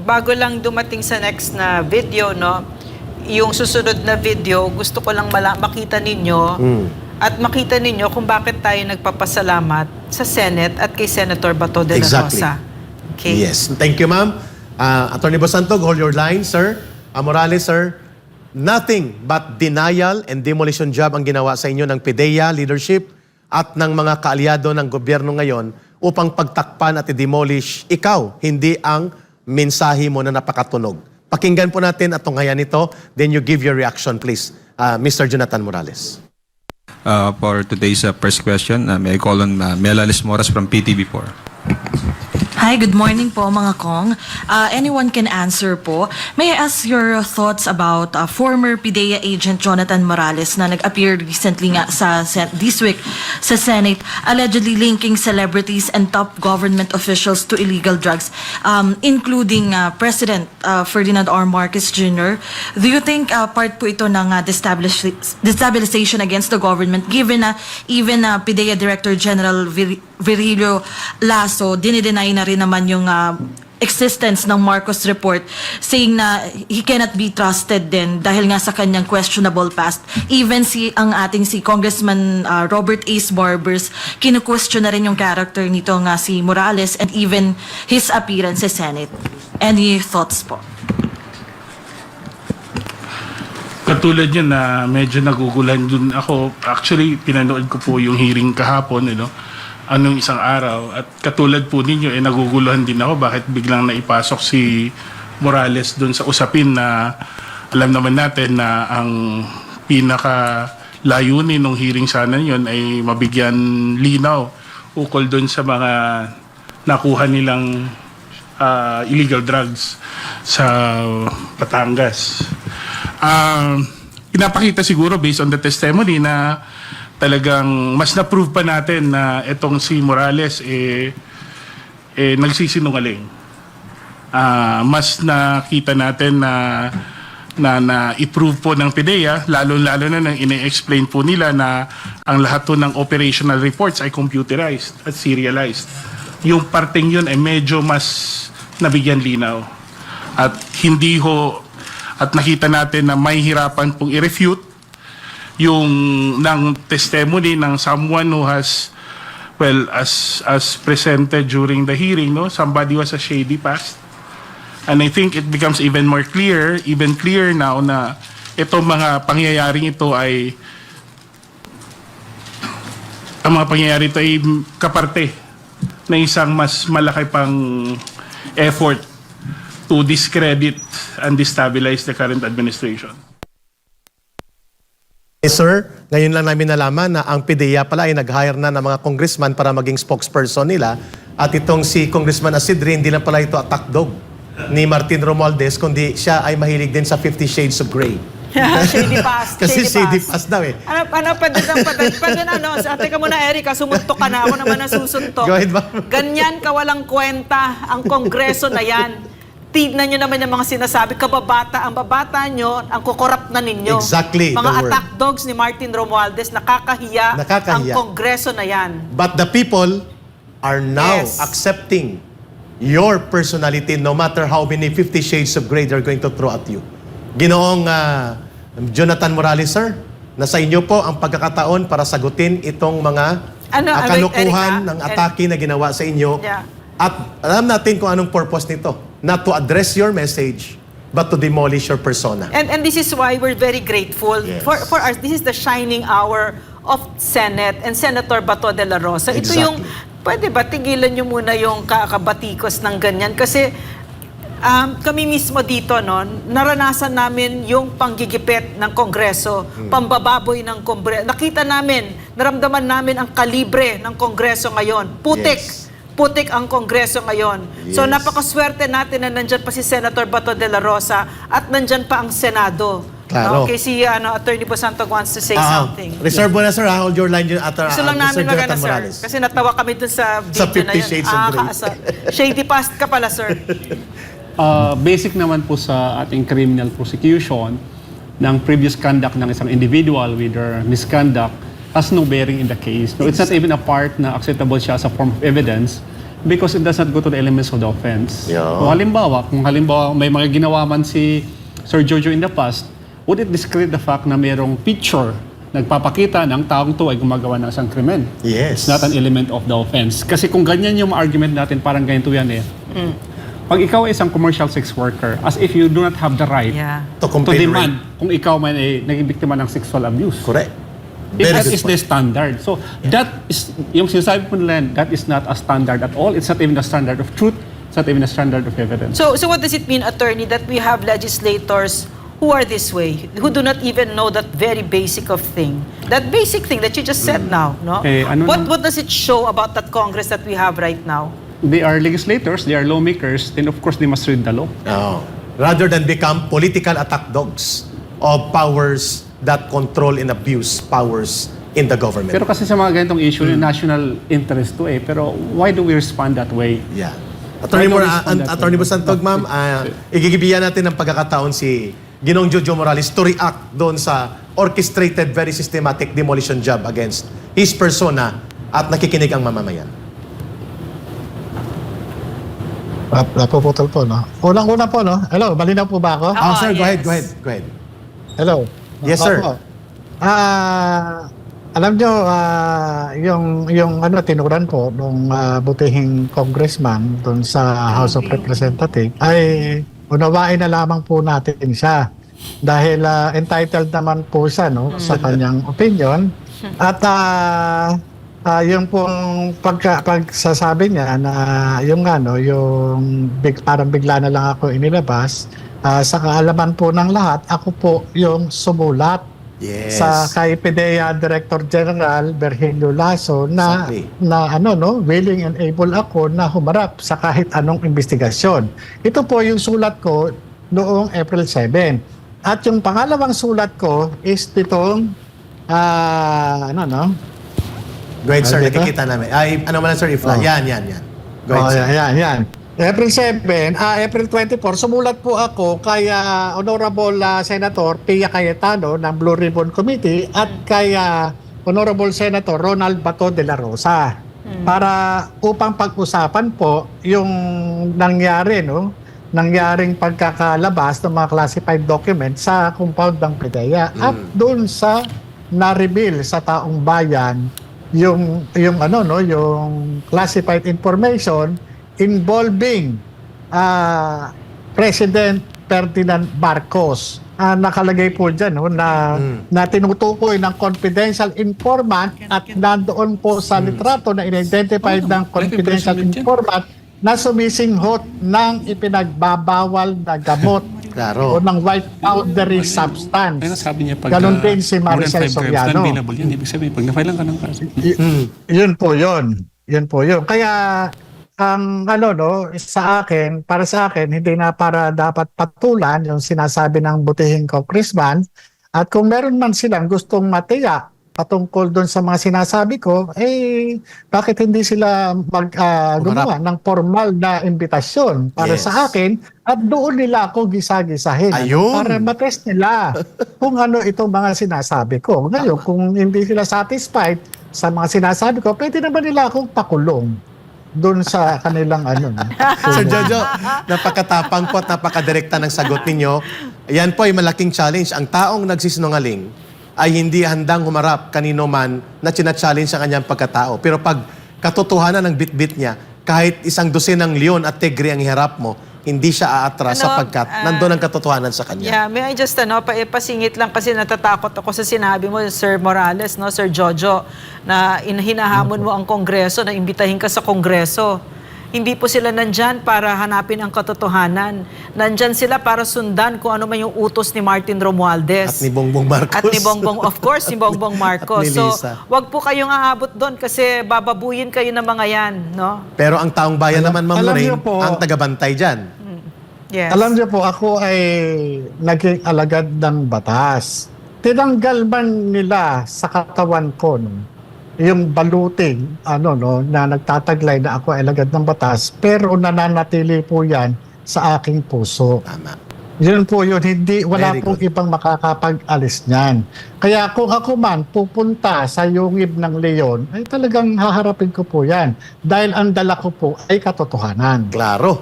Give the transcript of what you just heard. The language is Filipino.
bago lang dumating sa next na video, no, yung susunod na video, gusto ko lang makita ninyo at makita ninyo kung bakit tayo nagpapasalamat sa Senate at kay Senator Bato de la Rosa. Okay? Yes. Thank you, ma'am. Attorney Bosantog, hold your line, sir. Morales, sir. Nothing but denial and demolition job ang ginawa sa inyo ng PIDEA leadership at ng mga kaalyado ng gobyerno ngayon upang pagtakpan at i-demolish ikaw, hindi ang mensahe mo na napakatunog. Pakinggan po natin at tunghayan ito, then you give your reaction, please. Mr. Jonathan Morales. For today's first question, may I call on Melalis Moras from PTV4. Hi, good morning po mga Kong. Anyone can answer po. May I ask your thoughts about former PIDEA agent Jonathan Morales na nag-appear recently nga this week sa Senate, allegedly linking celebrities and top government officials to illegal drugs, including President Ferdinand R. Marcos Jr. Do you think part po ito ng destabilization against the government, given na even PIDEA Director General Virilio Lasso dinideny na rin naman yung existence ng Marcos report, saying na he cannot be trusted din dahil nga sa kanyang questionable past. Even ang ating Congressman Robert Ace Barbers, kinu-question na rin yung character nito nga si Morales and even his appearance sa Senate. Any thoughts po? Katulad yun na medyo nagugulan dun ako. Actually, pinanood ko po yung hearing kahapon, anong isang araw. At katulad po ninyo, naguguluhan din ako bakit biglang naipasok si Morales dun sa usapin na alam naman natin na ang pinaka-layunin ng hearing sana yun ay mabigyan linaw ukol dun sa mga nakuha nilang illegal drugs sa Batangas. Pinapakita siguro based on the testimony na talagang mas na-prove pa natin na itong si Morales nagsisinungaling. Mas nakita natin na i-prove po ng PIDEA, lalo-lalo na nang ine-explain po nila na ang lahat po ng operational reports ay computerized at serialized. Yung parteng yun ay medyo mas nabigyan linaw. At at nakita natin na may hirapan pong i-refute yung ng testimony ng someone who has, well, as presented during the hearing, somebody was a shady past. And I think it becomes even clear now na itong mga pangyayaring ito ay kaparte na isang mas malaki pang effort to discredit and destabilize the current administration. Sir, ngayon lang namin nalaman na ang PIDEA pala ay nag-hire na ng mga congressman para maging spokesperson nila. At itong si Congressman Asidre, hindi lang pala ito attack dog ni Martin Romualdez, kundi siya ay mahilig din sa 50 Shades of Grey. Shady past. Kasi shady past daw eh. Teka muna, Erica, sumuntok ka na. Ako naman ang susuntok. Go ahead, ma'am. Ganyan kawalang kwenta ang Kongreso na yan. Tignan nyo naman yung mga sinasabi, ang babata nyo, ang kukorap na ninyo. Exactly, mga the word. attack dogs ni Martin Romualdez, nakakahiya ang Kongreso na yan. But the people are now accepting your personality no matter how many 50 Shades of Grey they're going to throw at you. Ginoong Jonathan Morales, sir, nasa inyo po ang pagkakataon para sagutin itong mga kalukuhan ng atake na ginawa sa inyo. Yeah. At alam natin kung anong purpose nito. Not to address your message, but to demolish your persona. And this is why we're very grateful for us. This is the shining hour of Senate and Senator Bato de la Rosa. Exactly. Ito yung, pwede ba tigilan nyo muna yung kakabatikos ng ganyan? Kasi kami mismo dito, naranasan namin yung panggigipit ng Kongreso, pambababoy ng Kongreso. Nakita namin, naramdaman namin ang kalibre ng Kongreso ngayon. Putik ang Kongreso ngayon. Yes. So napakaswerte natin na nandyan pa si Senator Bato de la Rosa at nandyan pa ang Senado. Claro. Okay, si Attorney Bosantog wants to say something. Reserve mo na, sir. Hold your line at Gusto lang namin magana, sir. Kasi natawa kami dun sa video Sa 50 na yun. Shades of Grey. Shady past ka pala, sir. Basic naman po sa ating criminal prosecution ng previous conduct ng isang individual with their misconduct has no bearing in the case. No, it's not even a part na acceptable siya as a form of evidence because it does not go to the elements of the offense. Yeah. Kung halimbawa may mga ginawa man si Sir Jojo in the past, would it discredit the fact na mayroong picture nagpapakita ng taong to ay gumagawa ng isang krimen? Yes. It's not an element of the offense. Kasi kung ganyan yung argument natin, parang ganito yan eh. Pag ikaw ay isang commercial sex worker, as if you do not have the right Yeah. To to complain demand kung ikaw man ay naging biktima ng sexual abuse. Correct. If Very that good is the point. standard. So, that is, yung sinasabi po nila, that is not a standard at all. It's not even a standard of truth. It's not even a standard of evidence. So what does it mean, attorney, that we have legislators who are this way, who do not even know that very basic of thing, that basic thing that you just said now, no? Eh, ano What does it show about that Congress that we have right now? They are legislators, they are lawmakers, then of course they must read the law. Oh. Rather than become political attack dogs of powers that control and abuse powers in the government. Pero kasi sa mga ganitong issue, yung national interest to eh. Pero why do we respond that way? Yeah. Attorney, I don't respond that Attorney way. Busantog, ma'am, igigibiyan natin ng pagkakataon si Ginoong Jojo Morales to react doon sa orchestrated, very systematic demolition job against his persona at nakikinig ang mamamayan. Napuputol po, no? Unang-una po, no? Hello, malinaw po ba ako? Oh, sir, go yes. ahead. Hello. Yes, sir. Opo. Alam nyo, yung tinuran po nung butihing congressman doon sa House of Representatives ay unawain na lamang po natin siya dahil entitled naman po siya no sa kanyang opinion at yung pong pagsasabi niya na yung parang bigla na lang ako inilabas sa kaalaman po ng lahat, ako po yung sumulat Yes. sa kay PDEA Director General Virgilio Lasso na Exactly. willing and able ako na humarap sa kahit anong investigasyon. Ito po yung sulat ko noong April 7. At yung pangalawang sulat ko is nitong Go ahead, sir. Ano dito? Nakikita namin. Ay, ano man lang, sir, ifla. Oh. Yan. Go ahead, sir. Yan. April 24, sumulat po ako kay Honorable Senator Pia Cayetano ng Blue Ribbon Committee at kay Honorable Senator Ronald Bato de la Rosa para upang pag-usapan po yung nangyaring pagkakalabas ng mga classified documents sa compound ng PDEA at doon sa na-reveal sa taong bayan yung classified information involving President Ferdinand Marcos. Nakalagay po dyan na tinutukoy ng confidential informant at nandoon po sa litrato na in-identified ng confidential informant na sumisinghot ng ipinagbabawal na gamot Klaro. o ng white powdery substance. Kaya sabi niya pag Ganon din si Maricel Soriano. available yan. Ibig sabihin, pag na-file lang ka ng kaso. Yun po yun. Kaya ang para sa akin, hindi na para dapat patulan yung sinasabi ng butihing congressman. At kung meron man silang gustong matiyak patungkol doon sa mga sinasabi ko, bakit hindi sila gumawa ng formal na imbitasyon para Yes. sa akin at doon nila ako gisa-gisahin Ayun. para matest nila kung ano itong mga sinasabi ko. Ngayon, kung hindi sila satisfied sa mga sinasabi ko, pwede naman nila akong pakulong doon sa kanilang Sir Jojo, napakatapang po at napakadirekta ng sagot ninyo. Yan po ay malaking challenge. Ang taong nagsisinungaling ay hindi handang humarap kanino man na china-challenge ang kanyang pagkatao. Pero pag katotohanan ng bit-bit niya, kahit isang dosenang leon at tigre ang iharap mo, hindi siya aatras sapagkat nandun ang katotohanan sa kanya. Yeah, may I just pasingit lang kasi natatakot ako sa sinabi mo, Sir Morales, no, Sir Jojo, na hinahamon mo ang Kongreso, na imbitahin ka sa Kongreso. Hindi po sila nandyan para hanapin ang katotohanan. Nandyan sila para sundan kung ano man yung utos ni Martin Romualdez. At ni Bongbong Marcos. At ni Bongbong, of course, ni Bongbong Marcos. At ni So, Lisa. wag po kayong aabot doon kasi bababuyin kayo ng mga yan, no? Pero ang taong bayan naman, Ma'am alam Lorraine, niyo po, ang tagabantay dyan. Yes. Alam niyo po, ako ay naging alagad ng batas. Tinanggal man nila sa katawan ko yung baluting na nagtataglay na ako ay alagad ng batas, pero nananatili po yan sa aking puso. Tama. Yun po yun, hindi, wala Very pong ibang makakapag-alis niyan. Kaya kung ako man pupunta sa yungib ng leon, ay talagang haharapin ko po yan. Dahil ang dala ko po ay katotohanan. Klaro.